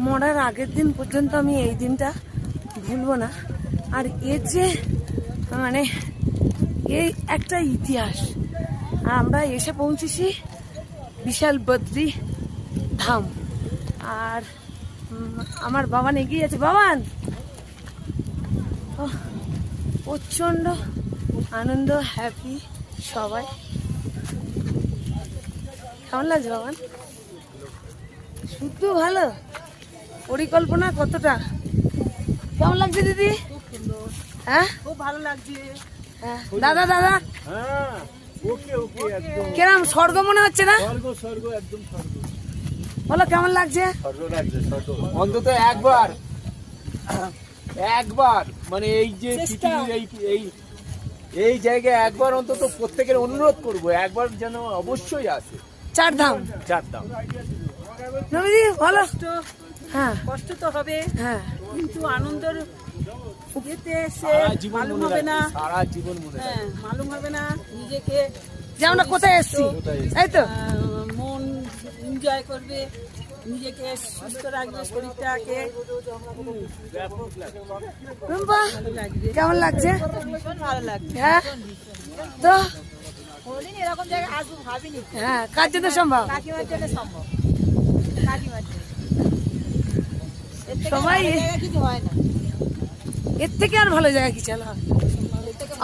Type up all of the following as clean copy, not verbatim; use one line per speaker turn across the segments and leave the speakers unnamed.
মরার আগের দিন পর্যন্ত আমি এই দিনটা ভুলবো না। আর এর যে মানে এই একটা ইতিহাস। আর আমরা এসে পৌঁছেছি বিশাল বদ্রী ধাম। আর আমার বাবান এগিয়ে আছে। বাবান প্রচন্ড আনন্দ, হ্যাপি সবাই। কেমন লাগছে বাবান? শুধু ভালো, পরিকল্পনা কতটা? কেমন লাগছে দিদি? হ্যাঁ
খুব ভালো লাগছে।
দাদা দাদা কেরম স্বর্গ মনে হচ্ছে না? বলো কেমন লাগছে?
অন্তত একবার মানে এই যে এই জায়গায় একবার অন্তত প্রত্যেকের অনুরোধ করব, একবার যেন অবশ্যই আসে।
চারধাম নবীদি বলো। হ্যাঁ
কষ্ট তো হবে,
হ্যাঁ,
কিন্তু আনন্দের যেতে সে মালুম হবে না,
সারা জীবন মনে
হ্যাঁ মালুম হবে না নিজেকে।
যে আমরা কোথায় এসছি, এই তো
মন এনজয় করবে, নিজেকে সুস্থ রাখবে, শরীরটাকে।
রুম্পা
ভালো লাগবে,
কেমন লাগছে?
ভীষণ ভালো লাগবে।
হ্যাঁ তো
কোনদিন এরকম জায়গায় আসবো ভাবিনি।
হ্যাঁ, কার জন্য সম্ভব?
কাকিমার জন্য সম্ভব, কাকিমার জন্য।
সবাই
কিছু হয় না,
এর থেকে আর ভালো জায়গা কি চালা?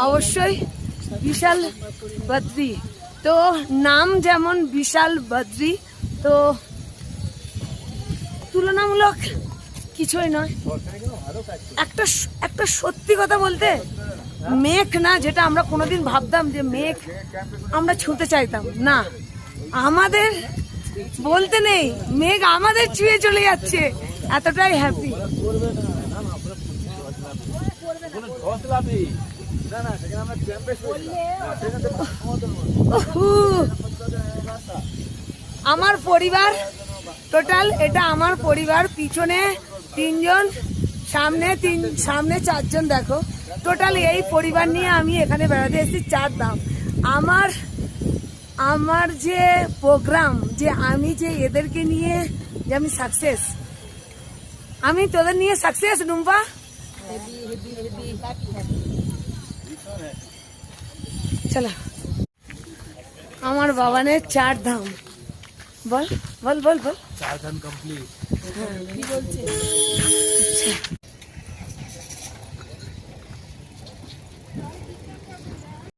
অবশ্যই বিশাল বদ্রী। তো নাম যেমন বিশাল বদ্রী, তো তুলনামূলক কিছুই নয়। একটা সত্যি কথা বলতে, মেঘ না, যেটা আমরা কোনোদিন ভাবতাম যে মেঘ আমরা ছুঁতে চাইতাম না, আমাদের বলতে নেই, মেঘ আমাদের ছুঁয়ে চলে যাচ্ছে, এতটাই হ্যাপি। আমার পরিবার টোটাল, এটা আমার পরিবার। পিছনে 3 জন, সামনে 4 জন। দেখো টোটাল এই পরিবার নিয়ে আমি এখানে বেড়াতে এসেছি চারধাম। আমার যে প্রোগ্রাম, যে আমি যে এদেরকে নিয়ে যে আমি সাকসেস, আমি তোদের নিয়ে সাকসেস। নুম্পা চলো, আমার বাবানের 4 ধাম। বল বল বল বল।
4 ধাম কমপ্লিট।
হ্যাঁ, কি বলছে? আচ্ছা।